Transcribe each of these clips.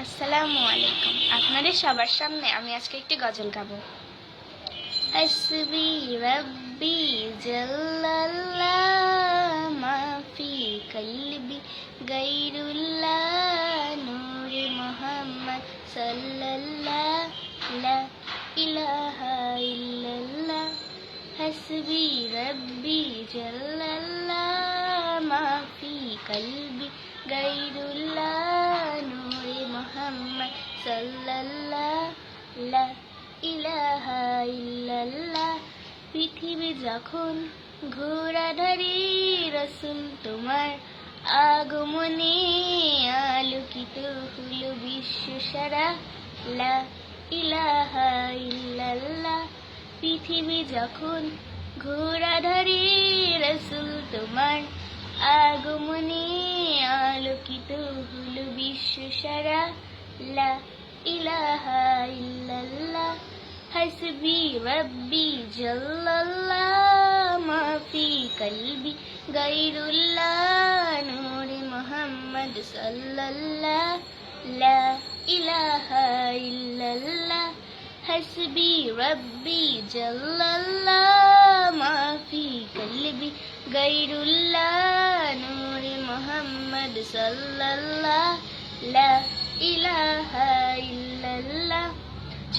আসসালামু আলাইকুম। আপনাদের সবার সামনে আমি আজকে একটি গজল গাবো। হাসবি রাব্বি জাল্লাল্লাহ মা ফি কলবি গায়রুল্লাহ নূরে মুহাম্মদ সাল্লাল্লাহ লা ইলাহা ইল্লাল্লাহ। হাসবি রাব্বি জাল্লাল্লাহ মা ফি কলবি গায়রুল্লাহ নূরে মুহাম্মদ সাল্লাল্লাহ লা ইলাহা ইল্লাল্লাহ। পৃথিবী যখন ঘোরা ধরে রাসূল তোমার আগমনে আলোকিত হলো বিশ্ব সারা লা ইলাহা ইল্লাল্লাহ। পৃথিবী যখন ঘোরা ধরে রাসূল তোমার আগমনে আলোকিত হলো বিশ্ব সারা লা ইলাহা ইল্লাল্লাহ। হাসবি রাব্বি জাল্লাল্লাহ মা ফি কলবি গায়রুল্লাহ নূরে মুহাম্মদ সাল্লাল্লাহ লা ইলাহা ইল্লাল্লাহ। হাসবি রাব্বি জাল্লাল্লাহ মা ফি কলবি গায়রুল্লাহ নূরে মুহাম্মদ সাল্লাল্লাহ লা ইলাহা ইল্লাল্লাহ।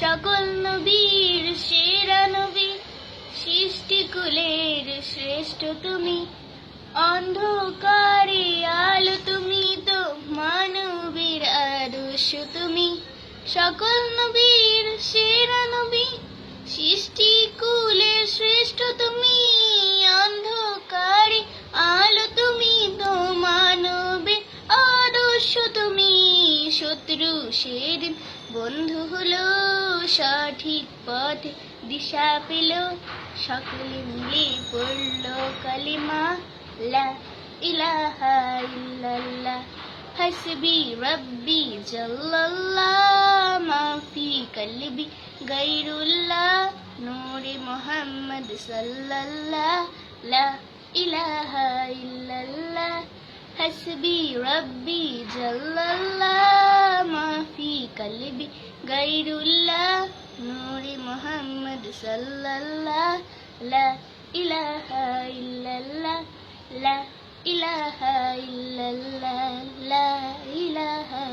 সকল নবীর সেরা নবী, সৃষ্টিকুলের শ্রেষ্ঠ তুমি, অন্ধকারে আলো তুমি, তো মানবের আদর্শ তুমি। সকল নবীর সেরা নবী, সৃষ্টিকুলের শ্রেষ্ঠ তুমি, অন্ধকারে আলো তুমি, তো মানবের আদর্শ তুমি। শত্রু সেদিন বন্ধু হলো, সঠিক পথে দিশা পেল, সকলে মিলে পড়ল কালিমা লা ইলাহা ইল্লাল্লাহ। হাসবি রাব্বি জাল্লাল্লাহ মা ফি কলবি গায়রুল্লাহ নূরে মুহাম্মদ সাল্লাল্লাহ লা ইলাহা ইল্লাল্লাহ। হাসবি রাব্বি জাল্লাল্লাহ মা ফি কলবি গায়রুল্লাহ নূরে মুহাম্মদ সাল্লাল্লাহ লা ইলাহা ইল্লাল্লাহ লা ইলাহা ইল্লাল্লাহ লা ইলাহা